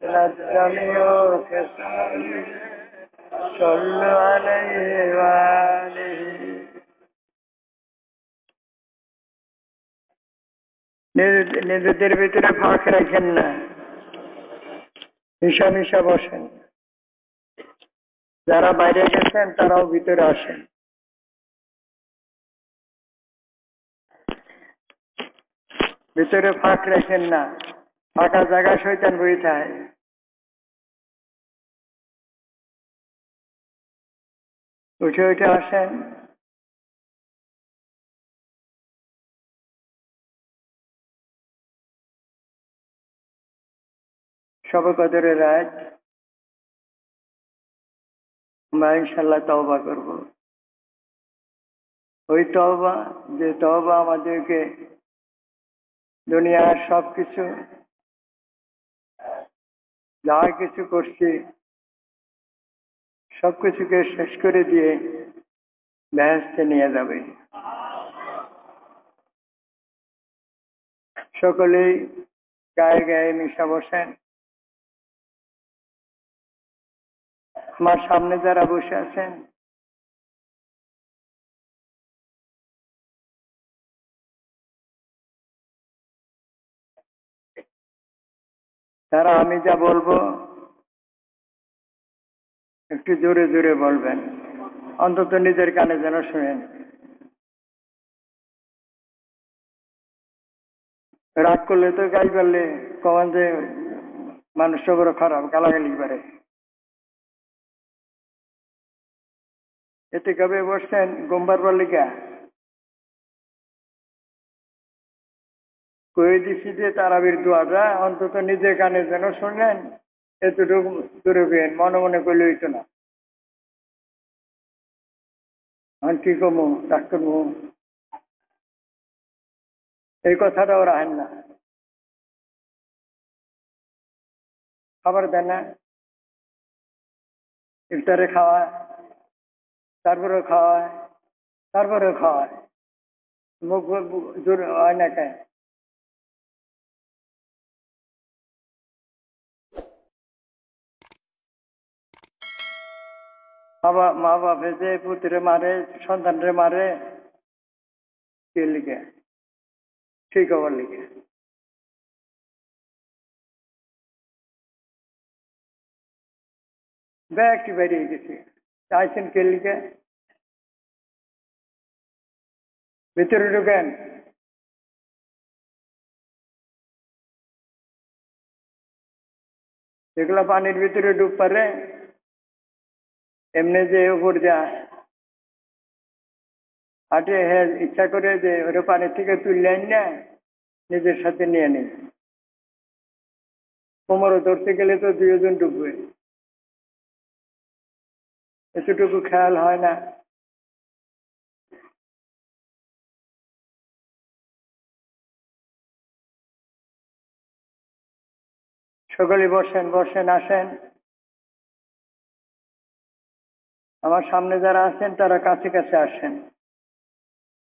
الجميع كسالي صلوا عليه وآله নিজেদের ভিতরে ফাঁক রাখেন না, মিশা মিশা বসেন। যারা বাইরে গেছেন তারাও ভিতরে আসেন। ভিতরে ফাঁক রাখেন না, ফাঁকা জায়গা শয়তান বই থাকে। উঠে উঠে আসেন। শবে কদরের রাত আমরা ইনশাল্লাহ তওবা করব। ওই তওবা যে তওবা আমাদেরকে দুনিয়ার সবকিছু যা কিছু করছি সবকিছুকে শেষ করে দিয়ে বেহেশতে নিয়ে যাবে। সকলেই গায়ে গায়ে মিশা বসেন। আমার সামনে যারা বসে আছেন তারা আমি যা বলবো একটু জোরে জোরে বলবেন, অন্তত নিজের কানে যেন শুনেন। রাগ করলে তো গাই পারলে কমান যে মানুষটা বড় খারাপ, গালাগালি পারে। এতে কবে বসছেন গোমবার বালিকা কয়ে দিছি যে তারাবির দোয়াটা অন্তত নিজের কানে যেন শুনলেন, এতটুকু দূরে পেন, মনে মনে করলে হইতো না। আমি কি কমু রাগ করবো, এই কথাটাও রাখেন না। খাবার দেন না, ইফতারে খাওয়ায়, তারপরেও খাওয়ায়, তারপরেও খাওয়ায়, মুখ জোর হয় না কেন? মা বাপে যে পুত্রে মারে, সন্তানরে মারে, কে লিখে? ঠিক হবার লিখে। ব্যাগটি বেরিয়ে গেছে, চাইছেন কে লিখে? ভিতরে ঢুকেন। যেগুলো পানির ভিতরে ডুব পারে এমনি যে উপর যায় হাঁটে, হ্যাঁ ইচ্ছা করে যে ওরা পানির থেকে তুললেন না নিজের সাথে নিয়ে নেই। কোমরে ধরতে গেলে তো দুজন ডুববে, এতটুকু খেয়াল হয় না। সকলে বসেন বসেন, আসেন। আমার সামনে যারা আছেন তারা কাছে কাছে আসেন,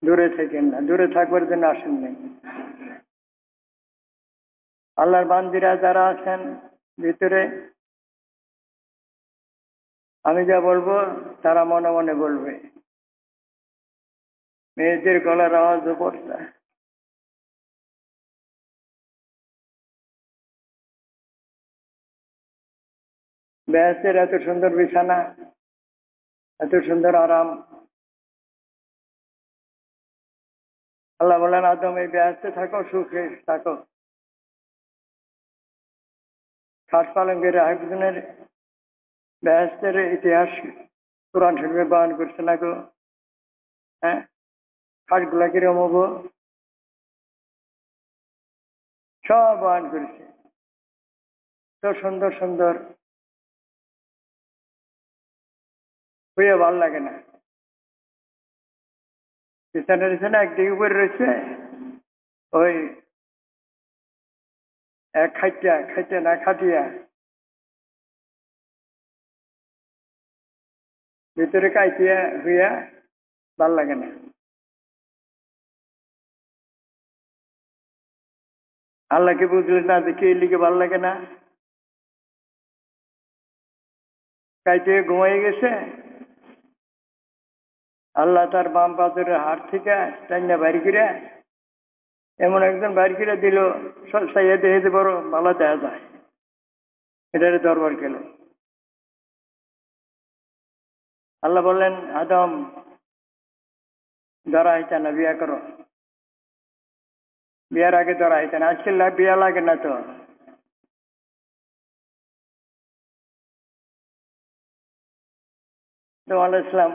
দূরে থাকেন না, দূরে থাকবার জন্য আসেন নাই। আল্লাহর বান্দিরা যারা আছেন ভিতরে, আমি যা বলবো তারা মনে মনে বলবে। মেয়েদের গলার আওয়াজও পড়ছে। বেহেশতের এত সুন্দর বিছানা, এত সুন্দর আরাম। আল্লাহ বলেন আদম এই বেহেশতে থাকো, সুখে থাকো। খাট পালঙ্কের একজনের বেহেশতের ইতিহাস কোরআন শরীফে বয়ান করছে না গো? হ্যাঁ, খাটগুলা কিরম হবো সব বয়ান করেছে। তো সুন্দর সুন্দর হইয়া ভাল লাগে না। বিছানা বিছানা একদিকে উপরে রয়েছে, ওই এক খাইটা খাইতে না খাটিয়া ভিতরে কাইতিয়া হইয়া ভাল লাগে না। আল্লাহকে বুঝলে না যে কে লিখে ভাল লাগে না? খাইতে ঘুমাই গেছে। আল্লাহ তার বাম পাথরের হাত থেকে টাইনা বাড়ি করে এমন একজন বাড়ি করে দিল, চাইয়া দেখে বড় ভালো দেয়া যায়, এটারে দরবার গেল। আল্লাহ বললেন, আদম ধরা হইতে না, বিয়া করো। বিয়ার আগে ধরা হইতে না, আজকাল বিয়া লাগে না তো। তো আলাইহিস সালাম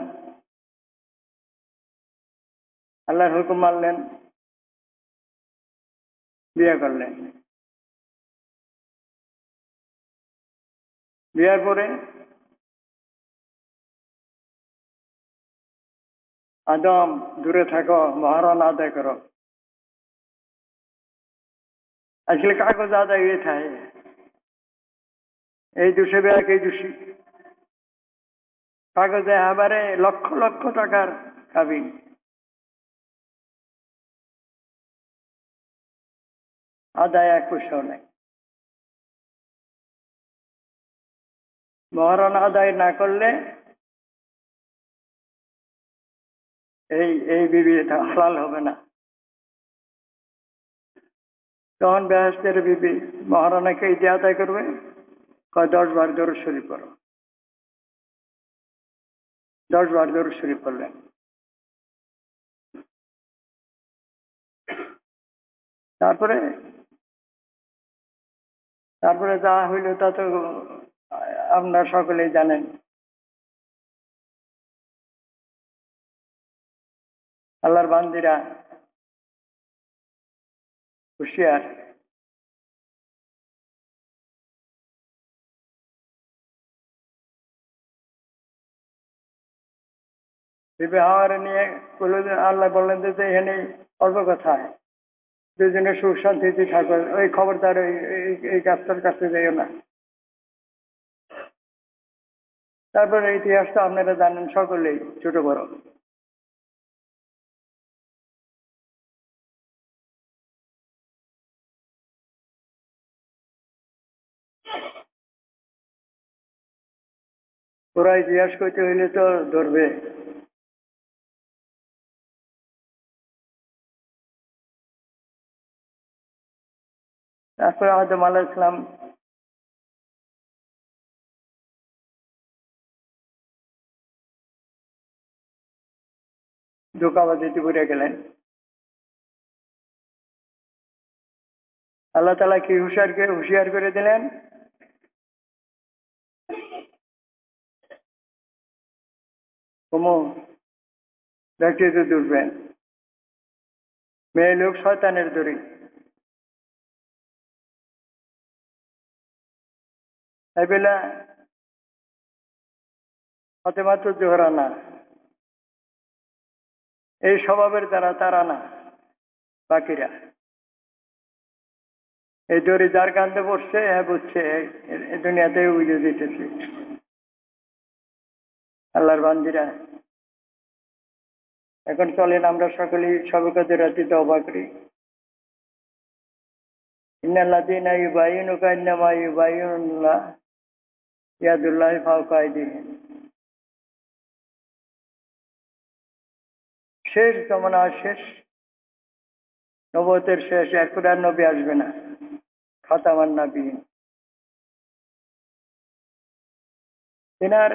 আল্লাহর হুকুম মানলেন, বিয়ে করলেন। বিয়ার পরে আদম দূরে থাকো, মহারণ আদায় করো। আসলে কাগজ আদায় হয়ে থাকে, এই দোষে বেড়াকে এই দোষী কাগজে আবারে লক্ষ লক্ষ টাকার কাবিন। আদায় এক পয়সাও নাই। মহারণ আদায় না করলে এই এই বিবি হালাল হবে না। তখন বেহেশতের বিবি মহারণাকে এই যে আদায় করবে, কয় 10 বার দরুদ শরীফ পড়ো। 10 বার দরুদ শরীফ পড়লেন। তারপরে তারপরে যা হইল তা তো আপনারা সকলেই জানেন। আল্লাহর বান্দিরা হুঁশিয়ার। বিবাহ নিয়ে আল্লাহ বললেন যে এখানে অল্প কথায় দুজনে সুখ শান্তিতে থাকো, ওই খবরদার এই কাজটার কাছে যাইও না। তারপরে ইতিহাস তো আপনারা জানেন সকলেই, ছোট বড়। ওরা ইতিহাস করতে হইলে তো ধরবে। তারপরে আদম আলাইহিস সালাম ধোঁকাবাজিতে পড়ে গেলেন। আল্লাহ তাআলা কি হুঁশিয়ার করে দিলেন, কুমু ব্যক্তিত্ব দুর্বেন, মেয়ে লোক শয়তানের দড়ি। তাই বেলা ফাতেমা তো জোহরা না, এই স্বভাবের দ্বারা তারা না, বাকিরা। এই দড়ি যার কান্দে পড়ছে, হ্যাঁ বুঝছে এই দুনিয়াতে উইজে দিতেছে। আল্লাহর বান্দিরা, এখন চলেন আমরা সকলেই সবকাজে রাতি তওবা করি। ইন্নাল্লাযীনা ইউবাইয়ুনুকা ইন্নামা ইউবাইয়ুনুল্লাহ ইয়াদুল্লাহি ফাওকা আইদিহিম। শেষ জমানা শেষ, নবুয়তের শেষ, এরপর আর নবী আসবে না, খাতামান নাবিয়্যিন। তিনার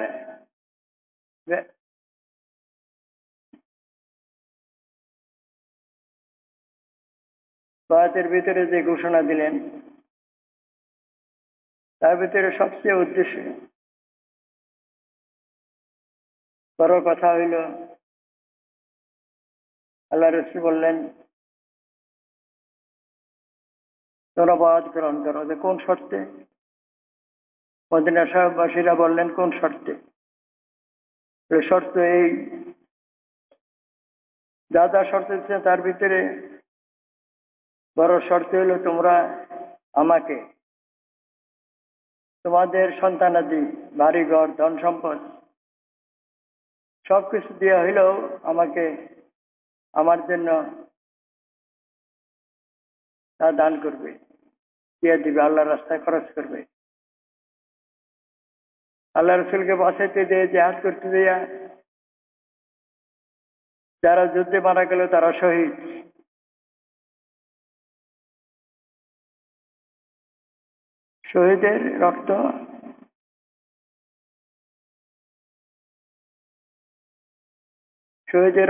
বায়াতের ভিতরে যে ঘোষণা দিলেন, তার ভিতরে সবচেয়ে উদ্দেশ্য বড় কথা হইল, আল্লাহ রাসূল বললেন তোমরা বায়াত গ্রহণ করো। যে কোন শর্তে? মদিনা সাহেববাসীরা বললেন কোন শর্তে? শর্ত এই, যা যা শর্ত দিচ্ছে তার ভিতরে বড় শর্ত হইল তোমরা আমাকে তোমাদের সন্তানাদি, বাড়িঘর, ধন সম্পদ সবকিছু দেওয়া হইলেও আমাকে আমার জন্য তা দান করবে, দিয়ে দিবে, আল্লাহর রাস্তায় খরচ করবে। আল্লাহ রসুলকে বাঁচাইতে দিয়ে জিহাদ করতে দিয়া যারা যুদ্ধে মারা গেল তারা শহীদ। শহীদের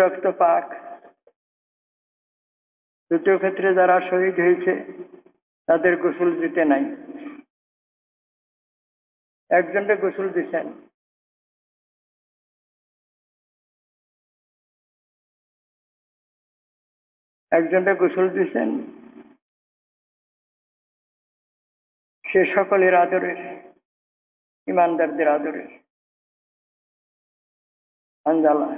রক্ত পাক। যুদ্ধক্ষেত্রে যারা শহীদ হয়েছে তাদের গোসল দিতে নাই। একজনকে গোসল দিচ্ছেন। সে সকলের আদরের, ইমানদারদের আদরের হানজালা।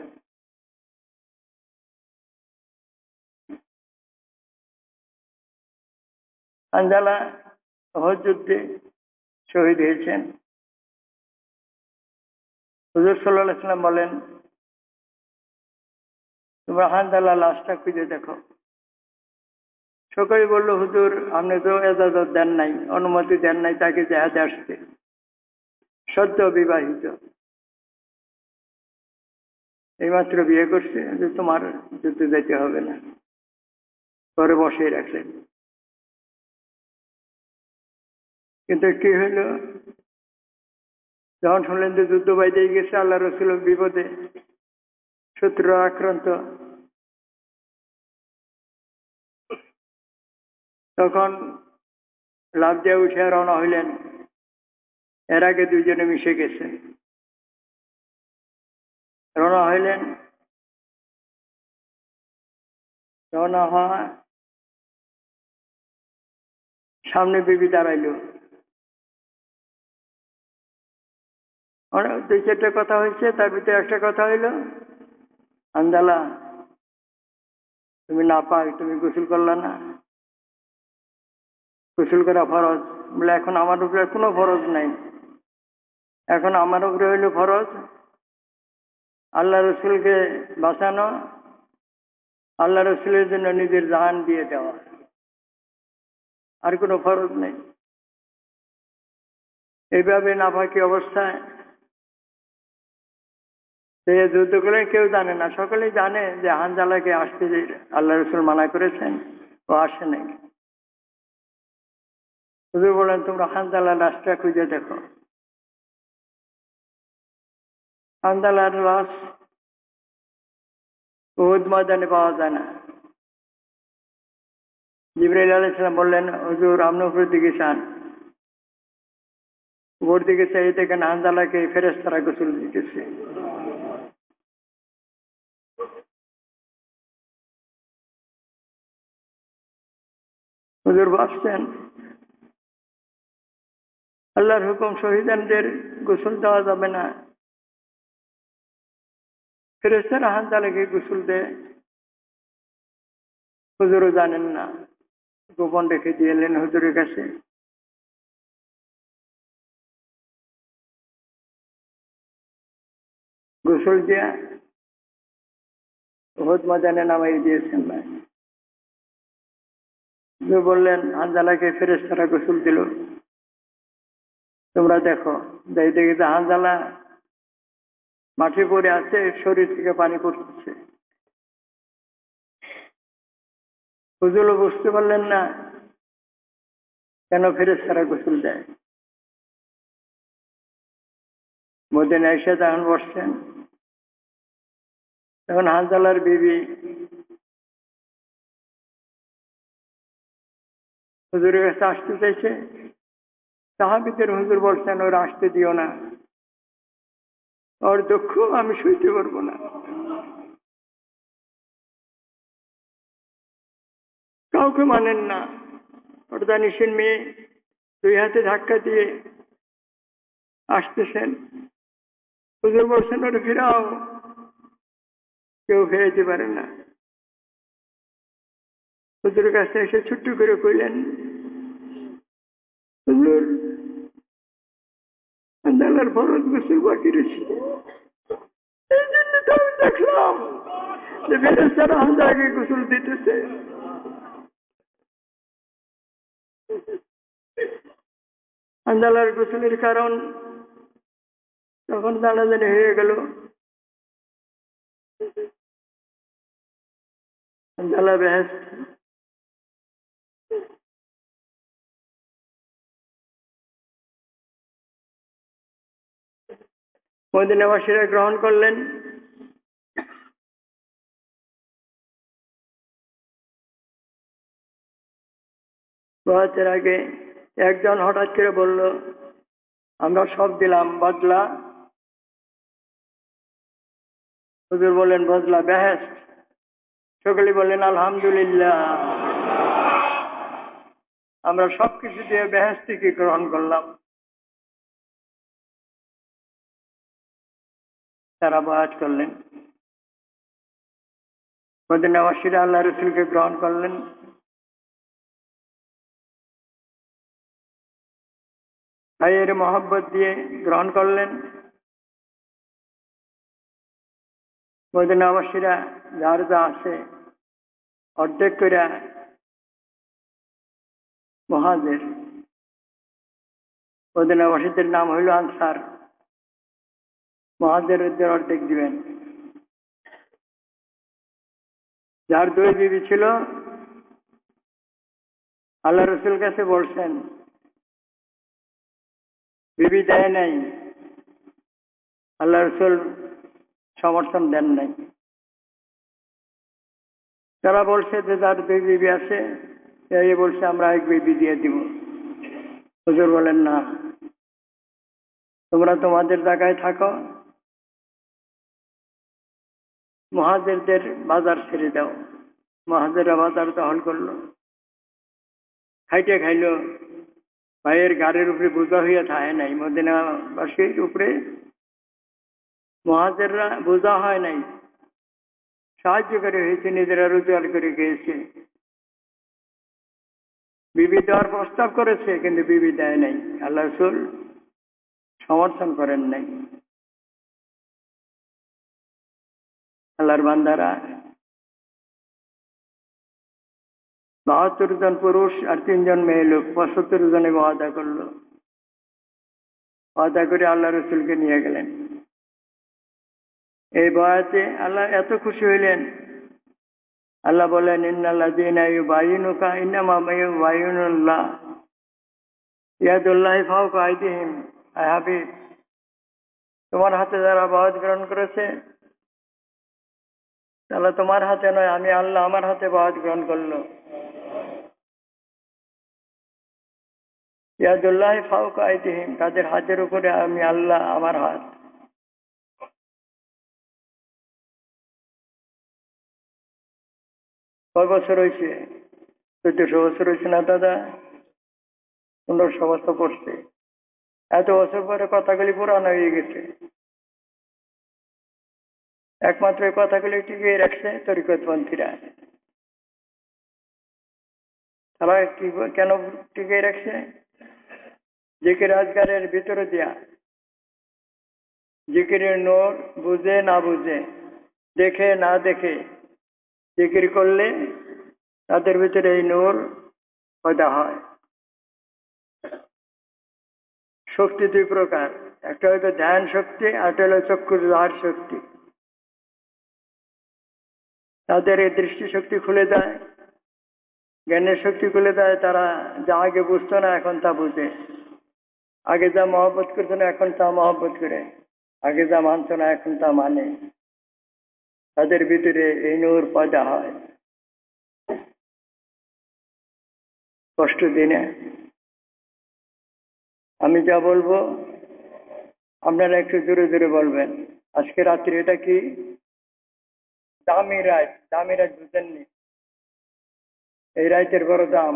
হানজালা উহুদ যুদ্ধে শহীদ হয়েছেন। হুজুর সাল্লাল্লাহু আলাইহি ওয়াসাল্লাম বলেন, তোমরা হানজালা লাশটা খুঁজে দেখো। সকলে বলল, হুজুর আপনি তো এজাজত দেন নাই, অনুমতি দেন নাই তাকে জিহাদে আসতে, সদ্য বিবাহিত, এইমাত্র বিয়ে করছে, যে তোমার যুদ্ধে যেতে হবে না, ঘরে বসেই রাখলেন। কিন্তু কি হইল, যখন শুনলেন যে যুদ্ধ বাইরে গেছে, আল্লাহ রসুল বিপদে, শত্রু আক্রান্ত, তখন লাফ দিয়ে উঠে রওনা হইলেন। এর আগে দুইজনে মিশে গেছে। রওনা হইলেন। রওনা হওয়া, সামনে বিবি দাঁড়াইল। দুই চারটে কথা হয়েছে, তার ভিতরে একটা কথা হইল, হানজালা তুমি না পাক, তুমি গোসল করলা না? গোসল করা ফরজ। বলে এখন আমার উপরে কোনো ফরজ নাই, এখন আমার উপরে হইল ফরজ আল্লাহ রসুলকে বাঁচানো, আল্লাহ রসুলের জন্য নিজের জান দিয়ে দেওয়া, আর কোনো ফরজ নেই। এইভাবে নাপাকি অবস্থায় সে যুদ্ধ করে কেউ জানে না, সকলেই জানে যে হানজালাকে আসতে আল্লাহ রসুল মানা করেছেন, ও আসে নাই। হুজুর বলেন, তোমরা হানজালা লাশটা খুঁজে দেখো। হানজালার লাশ উহুদ ময়দানে পাওয়া যায় না। জিবরাইল আলাইহিস সালাম বললেন, হুজুর আপনি উপরের দিকে চান। উপর দিকে চাই দেখেন হানজালাকে ফেরেশতারা গোসল দিতেছে। হুজুর ভাবছেন, আল্লাহর হুকুম শহীদানদের গোসল দেওয়া যাবে না, ফেরেশতারা হানজালাকে গোসল দেয়। হুজুরও জানেন না, গোপন রেখে দিলেন হুজুরের কাছে। গোসল দিয়া উহুদ ময়দানে নামাই দিয়েছেন। বললেন, হানজালাকে ফেরেশতারা গোসল দিল, তোমরা দেখো। দেখতে দেখতে হানজালা মাটি পড়ে আছে, শরীর থেকে পানি পড়তেছে। হুজুরও বুঝতে পারলেন না কেন ফেরেশতারা গোসল দেয়। মদিনায় এসে যখন বসছেন, তখন হানজালার বিবি হুজুরের কাছে আসতে চাইছে। সাহাবীদের হুজুর বলছেন, ওরা আসতে দিও না, ওর দুঃখ আমি সইতে পারবো না। কাউকে মানেন না। ওর দানিশের মেয়ে দুই হাতে ধাক্কা দিয়ে আসতেছেন। হুজুর বলছেন, ওটা ফিরাও, কেউ ফেরাইতে পারে না। হুজুরের কাছে এসে ছোট্ট করে কইলেন, হুজুর হানজালার ফরজ গোসল বাকি রয়েছে, এই জন্য তো আমি দেখলাম যে ফেরেশতারা হানজালাকে গোসল দিতেছে। হানজালার গোসলের কারণ তখন জানাজানি হয়ে গেল। জালা বেহেশত। মদিনাবাসীরা গ্রহণ করলেন। বয়াতের আগে একজন হঠাৎ করে বলল, আমরা সব দিলাম বদলা। হুজুর বললেন, বদলা বেহেশত। সকলে বললেন, আলহামদুলিল্লাহ, আমরা সবকিছু দিয়ে বেহেশতকে গ্রহণ করলাম। তারা বয়াত করলেন। মদিনাবাসীরা আল্লাহ রসুলকে গ্রহণ করলেন। ভাইয়ের মহব্বত দিয়ে গ্রহণ করলেন। মদিনাবাসীরা যার যা আছে অর্ধেক করে মুহাজির। মদিনাবাসীদের নাম হইল আনসার। মুহাজিরদের অর্ধেক দিবেন। যার 2 বিবি ছিল, আল্লাহ রসুল কাছে বলছেন, বিবি দেয় নাই। আল্লাহ রসুল সমর্থন দেন নাই। তারা বলছে যে যার 2 বিবি আছে, এই বলছে আমরা 1 বিবি দিয়ে দিব। হুজুর বলেন, না, তোমরা তোমাদের জায়গায় থাকো, মুহাজিরদের বাজার ছেড়ে দাও। মুহাজিররা বাজার দখল করলো, খাইতে খাইলো। ভাইয়ের গাড়ির উপরে বোঝা হইয়া থাকে নাই। মদিনাবাসীর উপরে মুহাজিররা বোঝা হয় নাই, সাহায্য করে হয়েছে, নিজেরা রোজগার করে খেয়েছে। বিবি দেওয়ার প্রস্তাব করেছে, কিন্তু বিবি দেয় নাই। আল্লাহ রাসূল সমর্থন করেন নাই। আল্লাহর বান্দারা 72 জন পুরুষ আর 3 জন মেয়ে লোক 75 জনে ওয়াদা করলো। ওয়াদা করে আল্লাহ রসুলকে নিয়ে গেলেন। এই বয়াতে আল্লাহ এত খুশি হইলেন। আল্লাহ বলেন, ইন্নাল্লাযীনা ইউবায়িনুকা ইন্নামা ইউবায়িনুল্লাহ ইয়াদুল্লাহি ফাওকা আইদিহিম। আয় হাবিব, তোমার হাতে যারা বায়াত গ্রহণ করেছে, তাহলে তোমার হাতে নয়, আমি আল্লাহ আমার হাতে বায়াত গ্রহণ করলো। ইয়াদুল্লাহি ফাওকা আইদিহিম, তাদের হাতের উপরে আমি আল্লাহ আমার হাত। কয় বছর হয়েছে? 1400 বছর হয়েছে না দাদা? 1500 বছর পড়ছে। এত বছর পরে কথাগুলি পুরানো হয়ে গেছে। একমাত্র এই কথাগুলি টিকিয়ে রাখছে তরিকতপন্থীরা। তারা কেন টিকিয়ে রাখছে? জিকির আজগারের ভিতরে দিয়া জিকিরের নূর বুঝে না বুঝে, দেখে না দেখে জিকির করলে তাদের ভিতরে এই নূর পয়দা হয়। শক্তি 2 প্রকার, একটা হয়তো ধ্যান শক্তি, আর একটা হলো চক্ষুর ধার শক্তি। তাদের এই দৃষ্টি শক্তি খুলে দেয়, জ্ঞানের শক্তি খুলে দেয়। তারা যা আগে বুঝতো না, এখন তা বুঝে। আগে যা মহব্বত করতো না, এখন তা মহব্বত করে। আগে যা মানত না, এখন তা মানে। তাদের ভিতরে এই নূর পয়দা হয়। কষ্ট দিনে আমি যা বলবো আপনারা একটু জোরে জোরে বলবেন। আজকে রাত্রে এটা কি? দামি রাত। দামি রাত বুঝেননি? এই রাতের বড় দাম।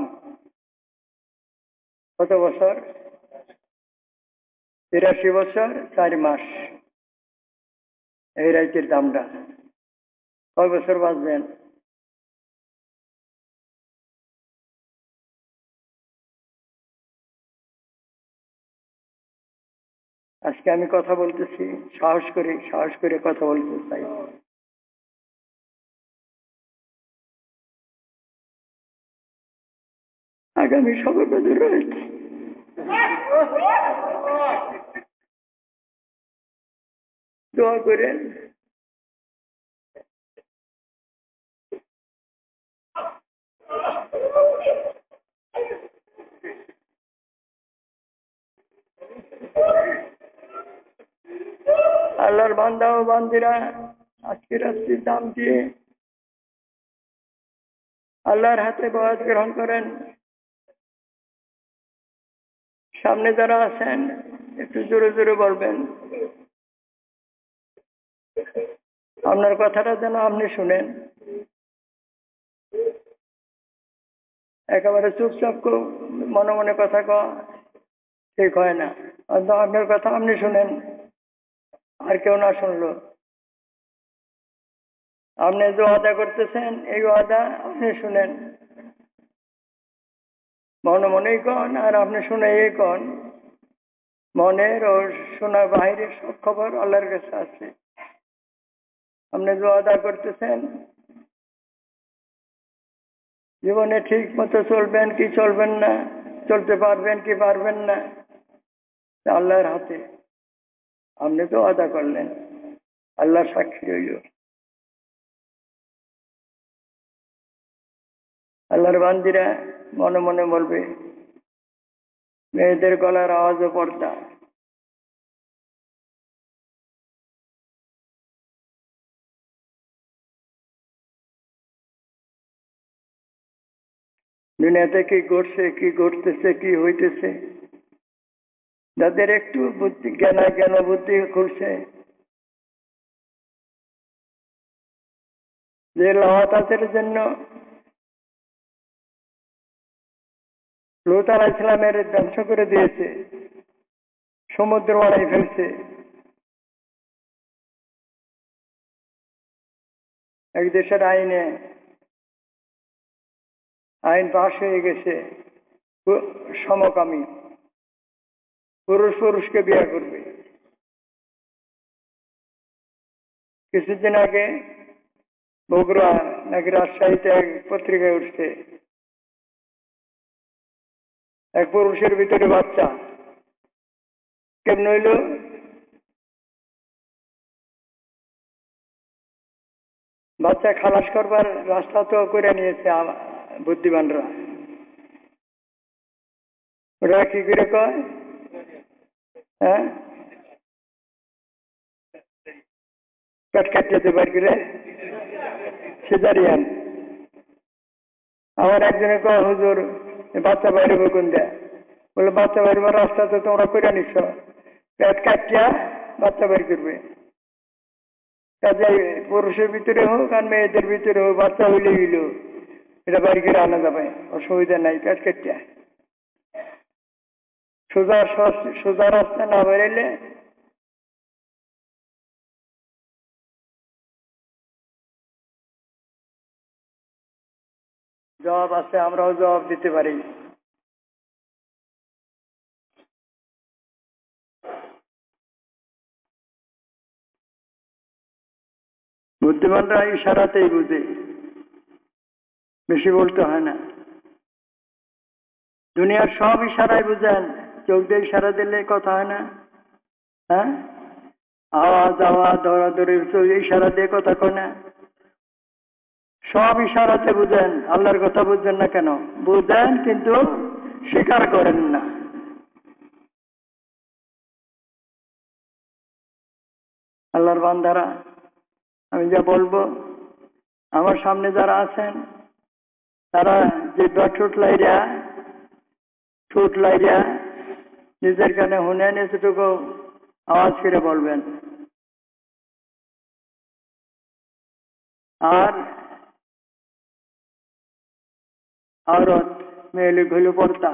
কত বছর? 83 বছর 4 মাস। এই রাতের দামটা। কয় বছর বাঁচবেন? আজকে আমি কথা বলতেছি, সাহস করে কথা বলতে চাই। আগামী সবে বছর রয়েছে। দোয়া করেন। আল্লাহর বান্দা ও বান্দিরা আজকে রাত্রির দাম দিয়ে আল্লাহর হাতে বয়াত গ্রহণ করেন। সামনে যারা আছেন একটু জোরে জোরে বলবেন, আপনার কথাটা যেন আপনি শুনেন। একেবারে চুপচাপ মনে মনে কথা কওয়া ঠিক হয় না। আপনার কথা আপনি শুনেন, আর কেউ না শুনলো। আপনি যে ওয়াদা করতেছেন এই ওয়াদা আপনি শুনেন, মনে মনেই কন আর আপনি শুনে কন। মনের ও শোনা বাহিরের সব খবর আল্লাহর কাছে আছে। আপনি যে ওয়াদা করতেছেন জীবনে ঠিক মতো চলবেন কি চলবেন না, চলতে পারবেন কি পারবেন না, আল্লাহর হাতে। আপনি তো ওয়াদা করলেন, আল্লাহর সাক্ষী হইল। আল্লাহর বান্দিরা মনে মনে বলবে, মেয়েদের গলার আওয়াজও পর্দা। দুনিয়াতে কি ঘটছে, কি ঘটতেছে, কি হইতেছে, যাদের একটু বুদ্ধি জ্ঞান বুদ্ধি খুলছে, যে লাওয়াতের জন্য লূত আলাইহিস সালামের ধ্বংস করে দিয়েছে, সমুদ্র বানাই ফেলছে, এক দেশের আইন পাশ হয়ে গেছে, সমকামী পুরুষ পুরুষকে বিয়ে করবে। কিছুদিন আগে বগুড়া নাকি রাজশাহীতে এক পত্রিকায় উঠছে, এক পুরুষের ভিতরে বাচ্চা। কেমন হইল? বাচ্চা খালাস করবার রাস্তা তো করে নিয়েছে বুদ্ধিমানরা। ওরা কি করে কয়? হ্যাঁ, পেট কাটিয়ে বার করে সিজারিয়ান। আমার একজনে কয়, হুজুর বাচ্চা বাইরে কোন দেয়? বলে বাচ্চা বাইরবার রাস্তা তো তোমরা করে নিচ্ছ, পেট কাটিয়া বাচ্চা বের করবে। কাজে পুরুষের ভিতরে হোক আর মেয়েদের ভিতরে হোক, বাচ্চা হইলে হইল, এটা বাড়ি করে আনা যাবে, অসুবিধা নাই। পেট কাটিয়া সোজা রাস্তা না বেরোলে জবাব আছে, আমরাও জবাব দিতে পারি। বুদ্ধিমানরা ইশারাতেই বুঝে, বেশি বলতে হয় না। দুনিয়ার সব ইশারায় বুঝেন, চোখ দিয়ে ইশারা দিলে কথা হয় না। হ্যাঁ, আওয়াজ আওয়াজ দৌড়াদৌড়ি ইশারা দিয়ে কথা কয় না। সব ইশারাতে বুঝেন, আল্লাহর কথা বুঝছেন না কেন? বুঝেন কিন্তু স্বীকার করেন না। আল্লাহর বান্দারা, আমি যা বলবো, আমার সামনে যারা আছেন তারা যে ঠোঁট লাইয়া নিজের কানে শুনেন, এতটুকু আওয়াজ করে বলবেন। আর আওরত মেয়ে হইল পর্দা।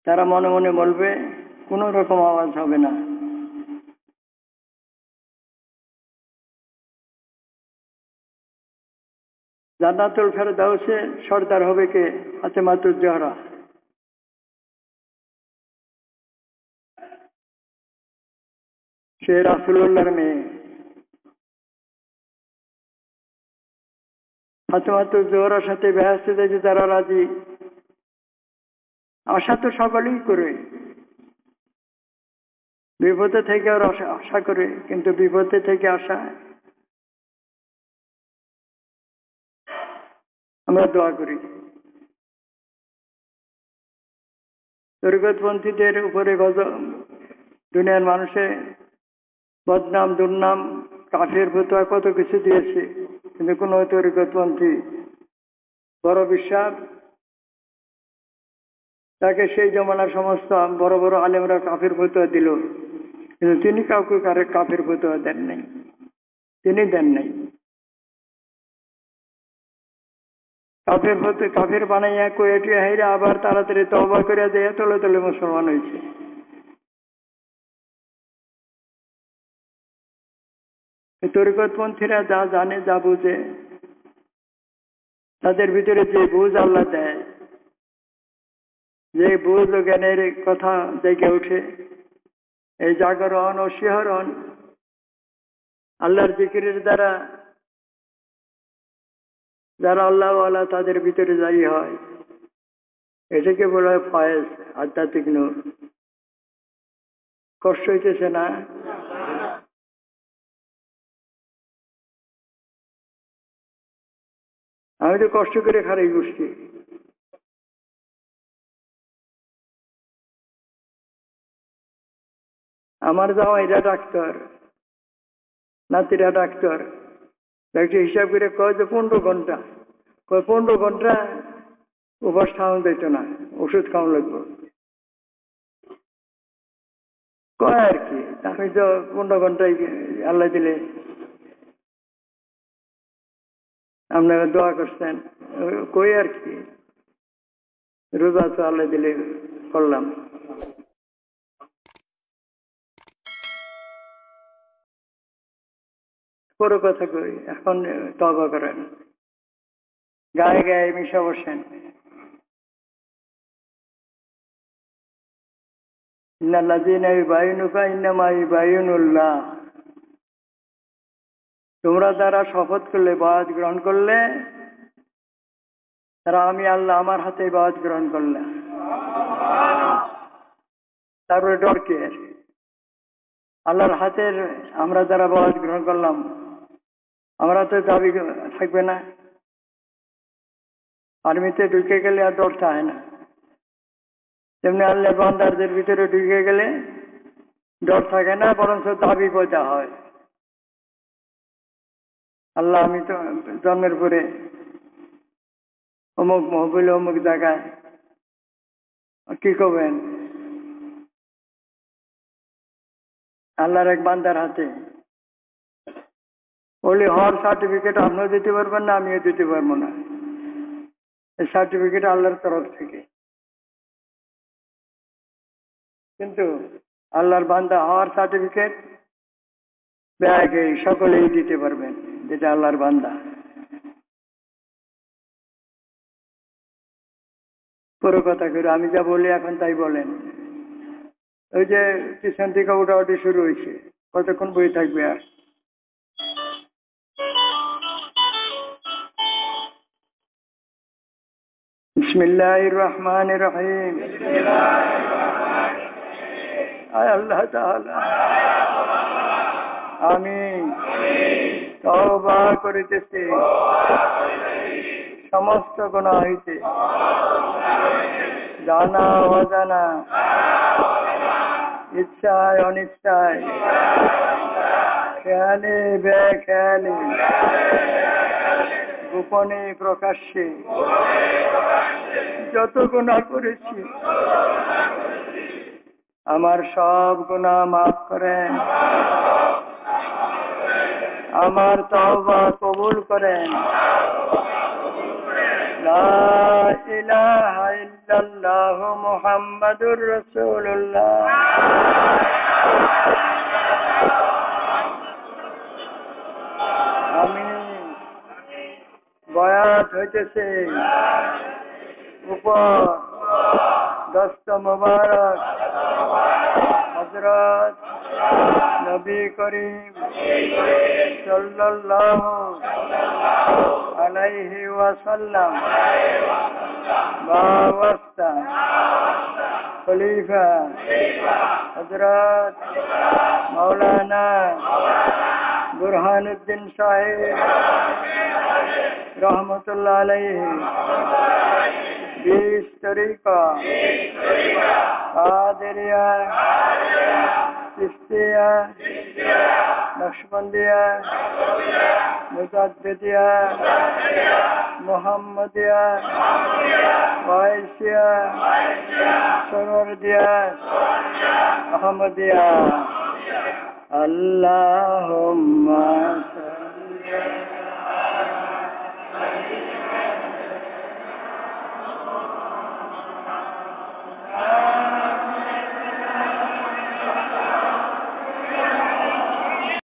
তারা মনে মনে বলবে, কোন রকম আওয়াজ হবে না। জান্নাতুল ফেরদাউসে সর্দার হবে কে? ফাতেমাতুজ জহরা। সে রাসূলুল্লাহর মেয়ে। ফাতেমাতুজ জহরার সাথে বেহেশতে যেতে যারা রাজি, আশা তো সকলেই করে, বিপদে থেকে ওরা আশা করে, কিন্তু বিপদে থেকে আশা আমরা দোয়া করি। তরিকতপন্থীদের উপরে দুনিয়ার মানুষে বদনাম, দুর্নাম, কাফের ফতোয়া কত কিছু দিয়েছে, কিন্তু কোন তরিকতপন্থী বড় বিশ্বাস তাকে সেই জমানার সমস্ত বড় বড় আলেমরা কাফের ফতোয়া দিল, কিন্তু তিনি কাউকে কাফের ফতোয়া দেন নাই, তিনি দেন নাই। কাফের বানাইয়া কোয়েটি হাইরা আবার তাড়াতাড়ি তওবা করে দেয়া তলে তলে মুসলমান হয়েছে। তরিকতপন্থীরা যা জানে, যা বুঝে, তাদের ভিতরে যে বুঝ আল্লাহ দেয়, যে বুঝ ও জ্ঞানের কথা জেগে ওঠে, এই জাগরণ ও শিহরণ আল্লাহর জিকিরের দ্বারা যারা আল্লাহওয়ালা তাদের ভিতরে যাই হয়, এটাকে বলা হয় ফয়েজ, আধ্যাত্মিক নূর। কষ্ট হইতেছে না? আমি তো কষ্ট করে খারাই বসছি। আমার জামাইরা ডাক্তার, নাতিরা ডাক্তার, একটু হিসাব করে কয় যে 15 ঘন্টা, 15 ঘন্টা উপাস খাওয়ানো যেত না, ওষুধ খাওয়ানো লাগবে কয় আর কি। আমি তো 15 ঘন্টায় আল্লাহ দিলে আপনারা দোয়া করছেন, কই আর কি, রোজা তো আল্লাহ দিলে করলাম। বড় কথা কই, এখন তওবা করেন, গায়ে গায়ে মিশা বসেন। ইন্নাল্লাযীনা ইউবাইয়ুনুকা ইন্নামা ইউবাইয়ুনুল্লাহ। তোমরা যারা শপথ করলে, বায়াত গ্রহণ করলে, তারা আমি আল্লাহ আমার হাতে বায়াত গ্রহণ করলে। তারপরে ডর কে? আল্লাহর হাতের আমরা যারা বায়াত গ্রহণ করলাম, আমরা তো দাবি থাকবে না। আর্মিতে ঢুকে গেলে আর ডর থাকে না, তেমনি আল্লাহ বান্দারদের ভিতরে ঢুকে গেলে ডর থাকে না, বরঞ্চ দাবি পয়দা হয়। আল্লাহ আমি তো জন্মের পরে অমুক মহবিল অমুক জায়গায়, কি করবেন? আল্লাহর এক বান্দার হাতে বলি হওয়ার সার্টিফিকেট আপনিও দিতে পারবেন না, আমিও দিতে পারবো না। এই সার্টিফিকেট আল্লাহর তরফ থেকে, কিন্তু আল্লাহর বান্দা হওয়ার সার্টিফিকেট ব্যাগে সকলেই দিতে পারবেন, যেটা আল্লাহর বান্দা। পুরো কথা করে আমি যা বলি এখন তাই বলেন। ওই যে পিছন থেকে ওটাওটি শুরু হয়েছে, কতক্ষণ বই থাকবে আর? বিসমিল্লাহির রহমানির রহিম। আয় আল্লাহ তাআলা, আমি তওবা করিতেছি সমস্ত গুনাহ হইতে, জানা অজানা, ইচ্ছায় অনিচ্ছায়, খেয়ালে বেখেয়ালে, গোপনে প্রকাশ্যে যত গুনাহ করেছি আমার সব গুনাহ মাফ করেন, আমার তওবা কবুল করেন। লা ইলাহা ইল্লাল্লাহ মুহাম্মাদুর রাসূলুল্লাহ। আমি বয়াত হইতেছে উপর দস্ত মুবারক হযরত নবী করিম সাল্লাল্লাহু আলাইহি ওয়াসাল্লাম বাওয়াস্তা खलीफा हजरत मौलाना बुरहानुद्दीन साहिब रहमतुल्लाह अलैहि 20 तरीका कादरिया चिश्तिया नक्शबंदिया मुजद्दिदिया मोहम्मदिया वाइसिया सनोरदिया अहमदिया अल्लाहुम्मा